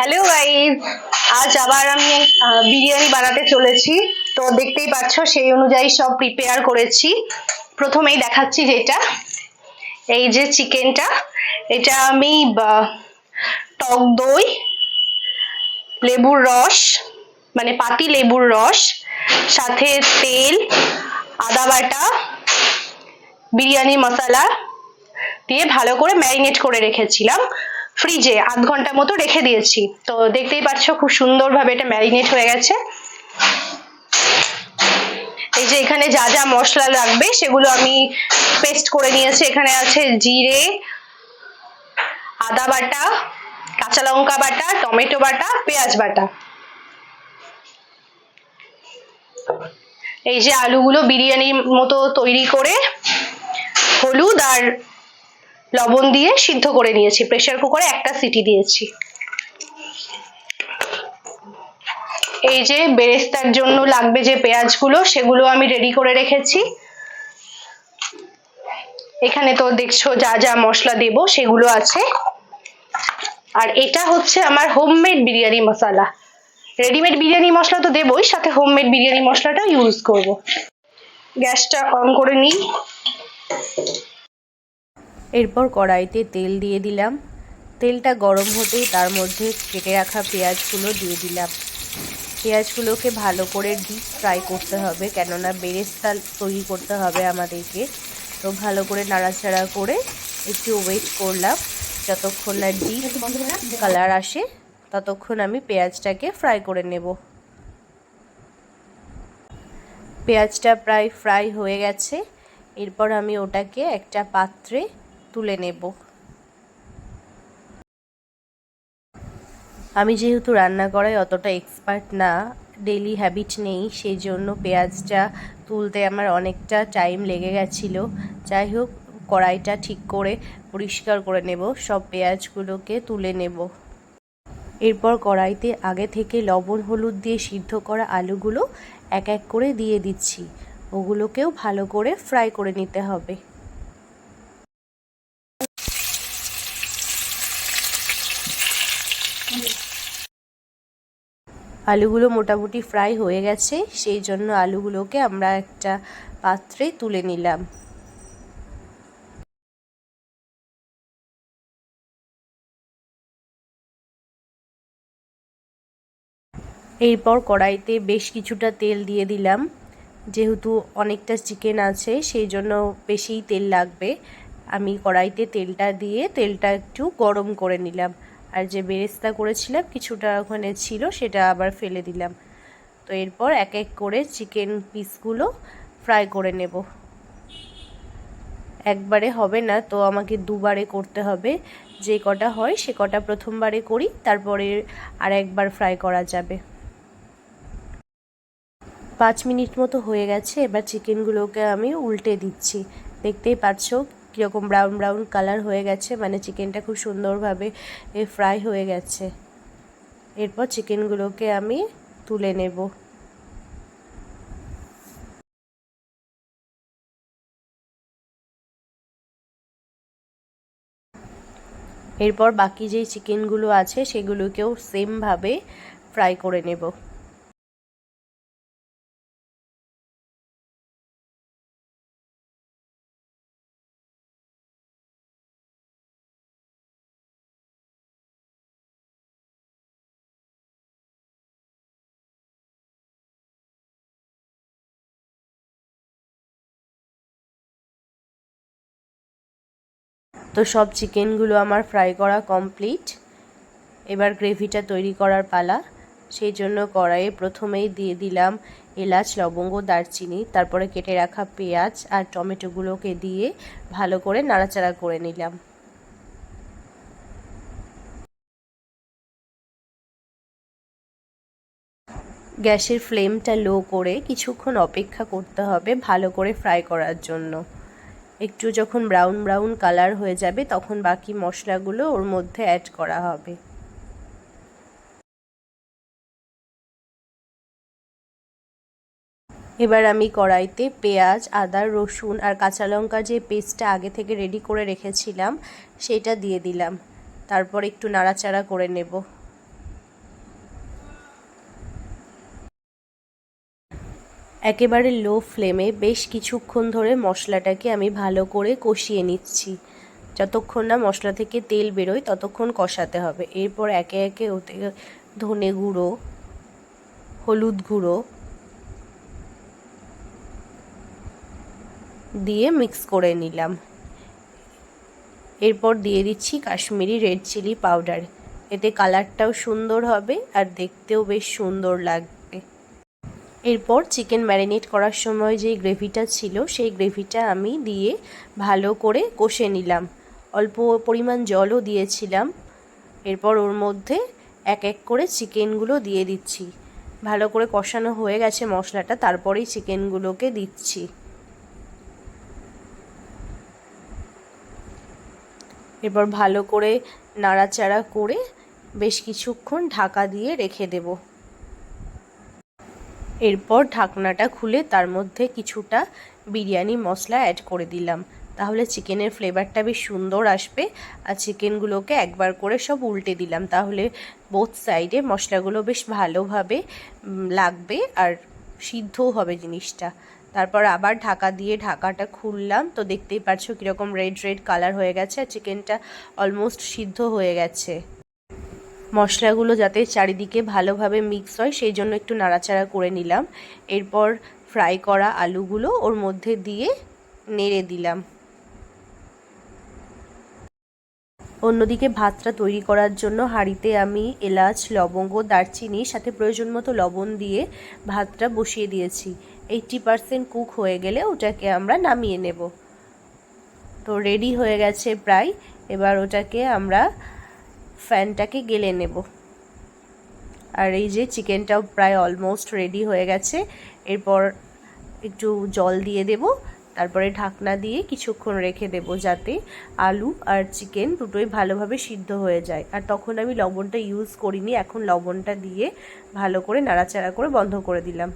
Hello guys, আজ আবার আমি বিরিয়ানি বানাতে চলেছি। তো দেখতেই পাচ্ছ সেই অনুযায়ী সব প্রিপেয়ার করেছি। প্রথমেই দেখাচ্ছি যেটা, এই যে চিকেনটা, এটা আমি টক দই, লেবুর রস মানে পাতি লেবুর রস, সাথে তেল, আদা বাটা, বিরিয়ানি মশলা দিয়ে ভালো করে ম্যারিনেট করে রেখেছিলাম। ফ্রিজে ৮ ঘন্টা মতো রেখে দিয়েছি। তো দেখতেই পাচ্ছ খুব সুন্দরভাবে এটা ম্যারিনেট হয়ে গেছে। এই যে এখানে যা যা মশলা লাগবে সেগুলো আমি পেস্ট করে নিয়েছি। এখানে আছে জিরে, আদা বাটা, কাঁচা লঙ্কা বাটা, টমেটো বাটা, পেঁয়াজ বাটা। এই যে আলুগুলো বিরিয়ানির মতো তৈরি করে হলুদ আর লবণ দিয়ে সিদ্ধ করে নিয়েছি। প্রেসার কুকারে একটা সিটি দিয়েছি। এই যে বেরেস্তার জন্য লাগবে যে পেঁয়াজগুলো, সেগুলো আমি রেডি করে রেখেছি। এখানে তো দেখছো যা যা মশলা দেব সেগুলো আছে। আর এটা হচ্ছে আমার হোমমেড বিরিয়ানি মশলা। রেডিমেড বিরিয়ানি মশলা তো দেবই, সাথে হোমমেড বিরিয়ানি মশলাটা ইউজ করব। গ্যাসটা অন করে নিই। এরপর কড়াইতে তেল দিয়ে দিলাম। তেলটা গরম হতেই তার মধ্যে কেটে রাখা পেঁয়াজগুলো দিয়ে দিলাম। পেঁয়াজগুলোকে ভালো করে ডিপ ফ্রাই করতে হবে, কেননা বেরেস্তা তৈরি করতে হবে আমাদেরকে। তো ভালো করে নাড়াচাড়া করে একটু ওয়েট করলাম যতক্ষণ না ডিপ কালার আসে, ততক্ষণ আমি পেঁয়াজটাকে ফ্রাই করে নেব। পেঁয়াজটা প্রায় ফ্রাই হয়ে গেছে। এরপর আমি ওটাকে একটা পাত্রে তুলে নেব। আমি যেহেতু রান্না করায় অতটা এক্সপার্ট না, ডেইলি হ্যাবিট নেই, সেই জন্য পেঁয়াজটা তুলতে আমার অনেকটা টাইম লেগে গেছিলো। যাই হোক, কড়াইটা ঠিক করে পরিষ্কার করে নেব, সব পেঁয়াজগুলোকে তুলে নেব। এরপর কড়াইতে আগে থেকে লবণ হলুদ দিয়ে সিদ্ধ করা আলুগুলো এক এক করে দিয়ে দিচ্ছি। ওগুলোকেও ভালো করে ফ্রাই করে নিতে হবে। আলুগুলো মোটামুটি ফ্রাই হয়ে গেছে, সেই জন্য আলুগুলোকে আমরা একটা পাত্রে তুলে নিলাম। এরপর কড়াইতে বেশ কিছুটা তেল দিয়ে দিলাম। যেহেতু অনেকটা চিকেন আছে সেই জন্য বেশি তেল লাগবে। আমি কড়াইতে তেলটা দিয়ে তেলটা একটু গরম করে নিলাম। আর যে বেরেস্তা করেছিলাম কিছুটা ওখানে ছিল, সেটা আবার ফেলে দিলাম। তো এরপর এক এক করে চিকেন পিসগুলো ফ্রাই করে নেব। একবারে হবে না, তো আমাকে দুবারে করতে হবে। যে কটা হয় সে কটা প্রথমবারে করি, তারপরে আর একবার ফ্রাই করা যাবে। 5 মিনিট মতো হয়ে গেছে। এবার চিকেনগুলোকে আমি উল্টে দিচ্ছি। দেখতেই পাচ্ছ কীরকম ব্রাউন ব্রাউন কালার হয়ে গেছে, মানে চিকেনটা খুব সুন্দরভাবে ফ্রাই হয়ে গেছে। এরপর চিকেনগুলোকে আমি তুলে নেব। এরপর বাকি যেই চিকেনগুলো আছে সেগুলোকেও সেমভাবে ফ্রাই করে নেব। তো সব চিকেনগুলো আমার ফ্রাই করা কমপ্লিট। এবার গ্রেভিটা তৈরি করার পালা। সেই জন্য কড়াইয়ে প্রথমেই দিয়ে দিলাম এলাচ, লবঙ্গ, দারচিনি, তারপরে কেটে রাখা পেঁয়াজ আর টমেটোগুলোকে দিয়ে ভালো করে নাড়াচাড়া করে নিলাম। গ্যাসের ফ্লেমটা লো করে কিছুক্ষণ অপেক্ষা করতে হবে ভালো করে ফ্রাই করার জন্য। একটু যখন ব্রাউন ব্রাউন কালার হয়ে যাবে তখন বাকি মশলাগুলো ওর মধ্যে অ্যাড করা হবে। এবার আমি কড়াইতে পেঁয়াজ, আদা, রসুন আর কাঁচা লঙ্কার যে পেস্টটা আগে থেকে রেডি করে রেখেছিলাম সেটা দিয়ে দিলাম। তারপর একটু নাড়াচাড়া করে নেব। একেবারে লো ফ্লেমে বেশ কিছুক্ষণ ধরে মশলাটাকে আমি ভালো করে কষিয়ে নিচ্ছি। যতক্ষণ না মশলা থেকে তেল বেরোয় ততক্ষণ কষাতে হবে। এরপর একে একে ওতে ধনে গুঁড়ো, হলুদ গুঁড়ো দিয়ে মিক্স করে নিলাম। এরপর দিয়ে দিচ্ছি কাশ্মীরি রেড চিলি পাউডার। এতে কালারটাও সুন্দর হবে আর দেখতেও বেশ সুন্দর লাগবে। এরপর চিকেন ম্যারিনেট করার সময় যেই গ্রেভিটা ছিল সেই গ্রেভিটা আমি দিয়ে ভালো করে কষে নিলাম। অল্প পরিমাণ জলও দিয়েছিলাম। এরপর ওর মধ্যে এক এক করে চিকেনগুলো দিয়ে দিচ্ছি। ভালো করে কষানো হয়ে গেছে মশলাটা, তারপরেই চিকেনগুলোকে দিচ্ছি। এরপর ভালো করে নাড়াচাড়া করে বেশ কিছুক্ষণ ঢাকা দিয়ে রেখে দেব। এরপর ঢাকনাটা খুলে তার মধ্যে কিছুটা বিরিয়ানি মশলা অ্যাড করে দিলাম। তাহলে চিকেনের ফ্লেভারটা বেশ সুন্দর আসবে। আর চিকেনগুলোকে একবার করে সব উল্টে দিলাম, তাহলে বোথ সাইডে মশলাগুলো বেশ ভালোভাবে লাগবে আর সিদ্ধও হবে জিনিসটা। তারপর আবার ঢাকা দিয়ে ঢাকাটা খুললাম, তো দেখতেই পাচ্ছ কীরকম রেড রেড কালার হয়ে গেছে আর চিকেনটা অলমোস্ট সিদ্ধ হয়ে গেছে। মশলাগুলো যাতে চারিদিকে ভালোভাবে মিক্স হয় সেই জন্য একটু নাড়াচাড়া করে নিলাম। এরপর ফ্রাই করা আলুগুলো ওর মধ্যে দিয়ে নেড়ে দিলাম। অন্যদিকে ভাতটা তৈরি করার জন্য হাঁড়িতে আমি এলাচ, লবঙ্গ, দারচিনি সাথে প্রয়োজন মতো লবণ দিয়ে ভাতটা বসিয়ে দিয়েছি। 80% কুক হয়ে গেলে ওটাকে আমরা নামিয়ে নেব। তো রেডি হয়ে গেছে প্রায়। এবার ওটাকে আমরা ফ্যানটাকে গেলে নেব। আর এই যে চিকেনটাও প্রায় অলমোস্ট রেডি হয়ে গেছে। এরপর একটু জল দিয়ে দেব, তারপরে ঢাকনা দিয়ে কিছুক্ষণ রেখে দেব যাতে আলু আর চিকেন দুটোই ভালোভাবে সিদ্ধ হয়ে যায়। আর তখন আমি লবণটা ইউজ করিনি, এখন লবণটা দিয়ে ভালো করে নাড়াচাড়া করে বন্ধ করে দিলাম।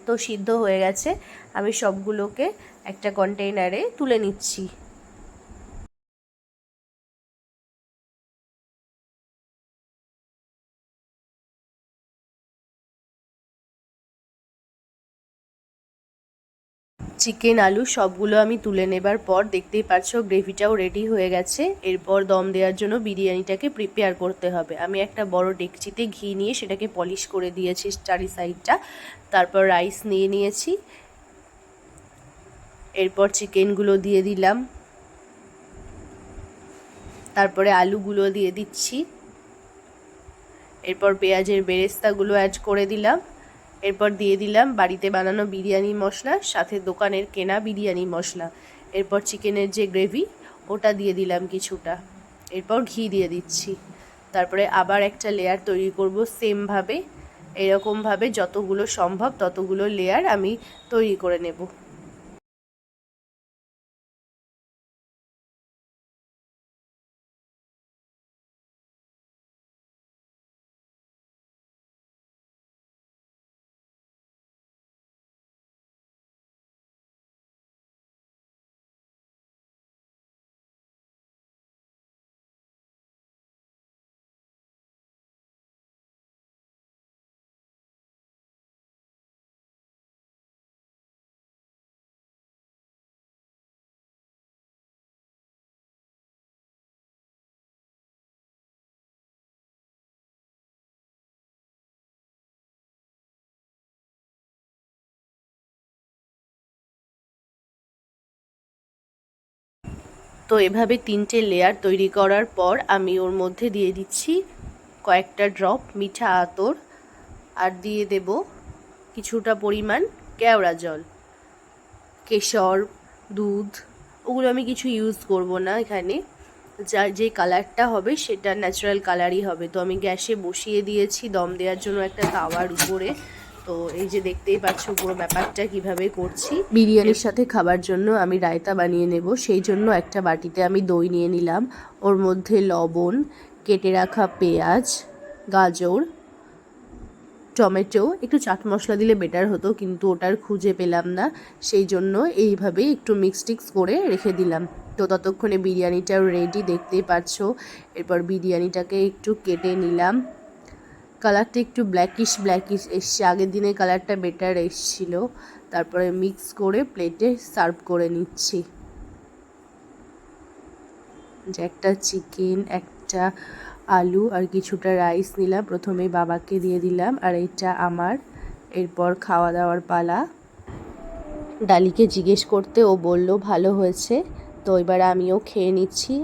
তো সিদ্ধ হয়ে গেছে, আমি সবগুলোকে একটা কন্টেইনারে তুলে নিচ্ছি। চিকেন আলু সবগুলো আমি তুলে নেবার পর দেখতেই পাচ্ছ গ্রেভিটাও রেডি হয়ে গেছে। এরপর দম দেওয়ার জন্য বিরিয়ানিটাকে প্রিপেয়ার করতে হবে। আমি একটা বড় ডেকচিতে ঘি নিয়ে সেটাকে পলিশ করে দিয়েছি চারি সাইডটা। তারপর রাইস নিয়ে নিয়েছি। এরপর চিকেনগুলো দিয়ে দিলাম, তারপরে আলুগুলো দিয়ে দিচ্ছি। এরপর পেঁয়াজের বেরেস্তাগুলো অ্যাড করে দিলাম। এরপর দিয়ে দিলাম বাড়িতে বানানো বিরিয়ানি মশলা, সাথে দোকানের কেনা বিরিয়ানি মশলা। এরপর চিকেনের যে গ্রেভি ওটা দিয়ে দিলাম কিছুটা। এরপর ঘি দিয়ে দিচ্ছি। তারপরে আবার একটা লেয়ার তৈরি করব সেমভাবে। এরকমভাবে যতগুলো সম্ভব ততগুলো লেয়ার আমি তৈরি করে নেব। তো এভাবে 3টে লেয়ার তৈরি করার পর আমি ওর মধ্যে দিয়ে দিচ্ছি কয়েকটা ড্রপ মিঠা আতর, আর দিয়ে দেব কিছুটা পরিমাণ কেওড়া জল। কেশর, দুধ ওগুলো আমি কিছু ইউজ করব না এখানে। যার যে কালারটা হবে সেটা ন্যাচারাল কালারই হবে। তো আমি গ্যাসে বসিয়ে দিয়েছি দম দেওয়ার জন্য একটা তাওয়ার উপরে। তো এই যে দেখতেই পাচ্ছ পুরো ব্যাপারটা কিভাবে করছি। বিরিয়ানির সাথে খাবার জন্য আমি রায়তা বানিয়ে নেব, সেই জন্য একটা বাটিতে আমি দই নিয়ে নিলাম। ওর মধ্যে লবণ, কেটে রাখা পেঁয়াজ, গাজর, টমেটো, একটু চাট মশলা দিলে বেটার হতো কিন্তু ওটার খুঁজে পেলাম না, সেই জন্য এইভাবেই একটু মিক্স করে রেখে দিলাম। তো ততক্ষণে বিরিয়ানিটাও রেডি দেখতেই পাচ্ছ। এরপর বিরিয়ানিটাকে একটু কেটে নিলাম, কালারটা একটু ব্ল্যাকিশ এসছে, আগের দিনের কালারটা বেটার এসছিল। তারপরে মিক্স করে প্লেটে সার্ভ করে নিচ্ছি। যে একটা চিকেন, একটা আলু আর কিছুটা রাইস নিলাম, প্রথমেই বাবাকে দিয়ে দিলাম আর এটা আমার। এরপর খাওয়া দাওয়ার পালা। ডালিকে জিজ্ঞেস করতে ও বলল ভালো হয়েছে। তো এবার আমিও খেয়ে নিচ্ছি,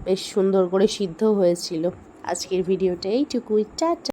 বেশ সুন্দর করে সিদ্ধ হয়েছিল। আজকের ভিডিওটা এইটুকুই, টাটা।